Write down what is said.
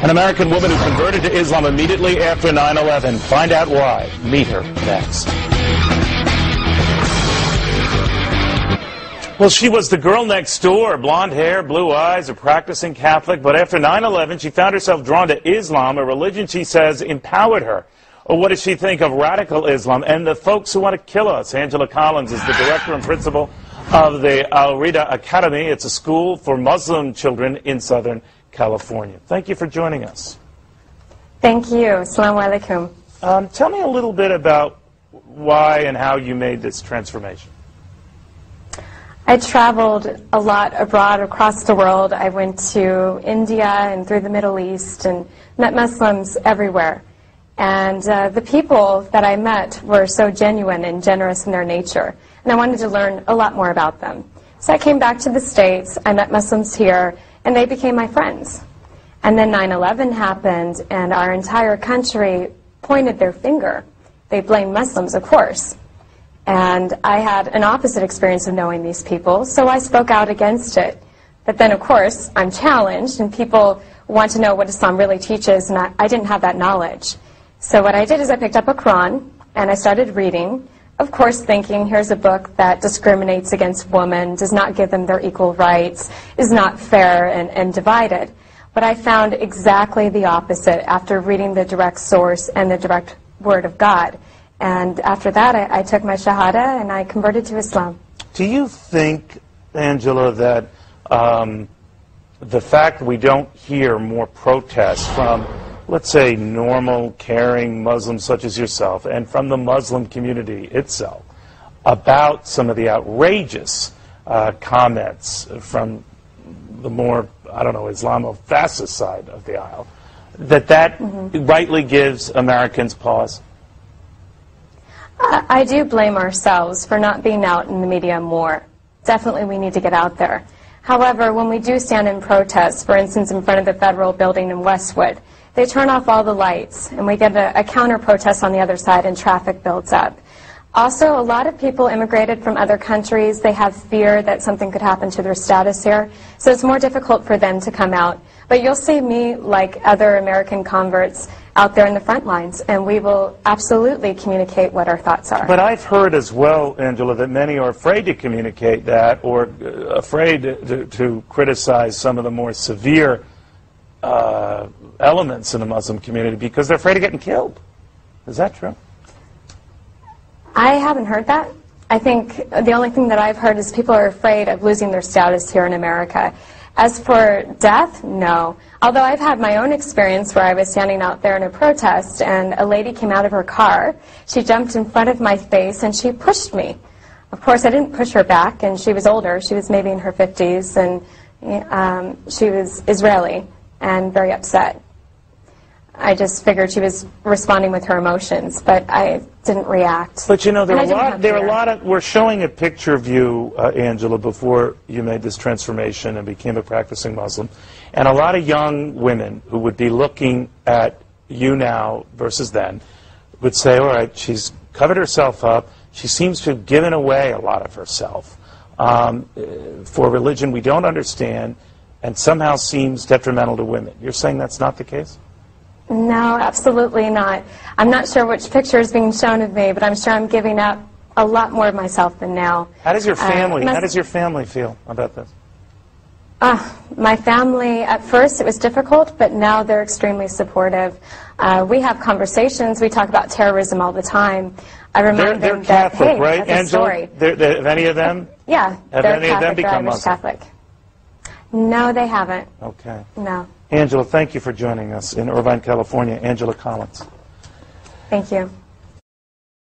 An American woman who converted to Islam immediately after 9/11. Find out why. Meet her next. Well, she was the girl next door, blonde hair, blue eyes, a practicing Catholic, but after 9/11, she found herself drawn to Islam, a religion she says empowered her. Or what does she think of radical Islam and the folks who want to kill us? Angela Collins is the director and principal of the Al-Rida Academy. It's a school for Muslim children in Southern California. Thank you for joining us. Thank you. Assalamu alaikum. Tell me a little bit about why and how you made this transformation. I traveled a lot abroad across the world. I went to India and through the Middle East and met Muslims everywhere. And the people that I met were so genuine and generous in their nature. And I wanted to learn a lot more about them. So I came back to the States, I met Muslims here, and they became my friends. And then 9/11 happened, and our entire country pointed their finger. They blamed Muslims, of course. And I had an opposite experience of knowing these people, so I spoke out against it. But then, of course, I'm challenged, and people want to know what Islam really teaches, and I didn't have that knowledge. So what I did is I picked up a Quran, and I started reading, of course thinking, here's a book that discriminates against women, does not give them their equal rights, is not fair and divided. But I found exactly the opposite after reading the direct source and the direct word of God. And after that, I took my Shahada and I converted to Islam. Do you think, Angela, that the fact we don't hear more protests from, let's say, normal, caring Muslims such as yourself, and from the Muslim community itself, about some of the outrageous comments from the more, I don't know, Islamo-fascist side of the aisle, that rightly gives Americans pause? I do blame ourselves for not being out in the media more. Definitely we need to get out there. However, when we do stand in protest, for instance in front of the federal building in Westwood, they turn off all the lights and we get a counter-protest on the other side and traffic builds up. Also, a lot of people immigrated from other countries. They have fear that something could happen to their status here, so it's more difficult for them to come out. But you'll see me, like other American converts, out there in the front lines, and we will absolutely communicate what our thoughts are. But I've heard as well, Angela, that many are afraid to communicate that, or afraid to criticize some of the more severe elements in the Muslim community because they're afraid of getting killed. Is that true? I haven't heard that. I think the only thing that I've heard is people are afraid of losing their status here in America. As for death, no. Although I've had my own experience where I was standing out there in a protest and a lady came out of her car, she jumped in front of my face and she pushed me. Of course I didn't push her back, and she was older, she was maybe in her 50s, and she was Israeli and very upset. I just figured she was responding with her emotions, but I didn't react. But you know, there are a lot of, we're showing a picture of you, Angela, before you made this transformation and became a practicing Muslim, and a lot of young women who would be looking at you now versus then would say, all right, she's covered herself up, she seems to have given away a lot of herself for religion we don't understand and somehow seems detrimental to women. You're saying that's not the case? No, absolutely not. I'm not sure which picture is being shown of me, but I'm sure I'm giving up a lot more of myself than now. How does your family feel about this? My family, at first it was difficult, but now they're extremely supportive. We have conversations. We talk about terrorism all the time. I remind them that, Catholic, hey, right, that's a Angela? story. Have any of them? Yeah, have they're any Catholic, of them become Irish Muslim? Catholic. No, they haven't. Okay. No. Angela, thank you for joining us in Irvine, California. Angela Collins. Thank you.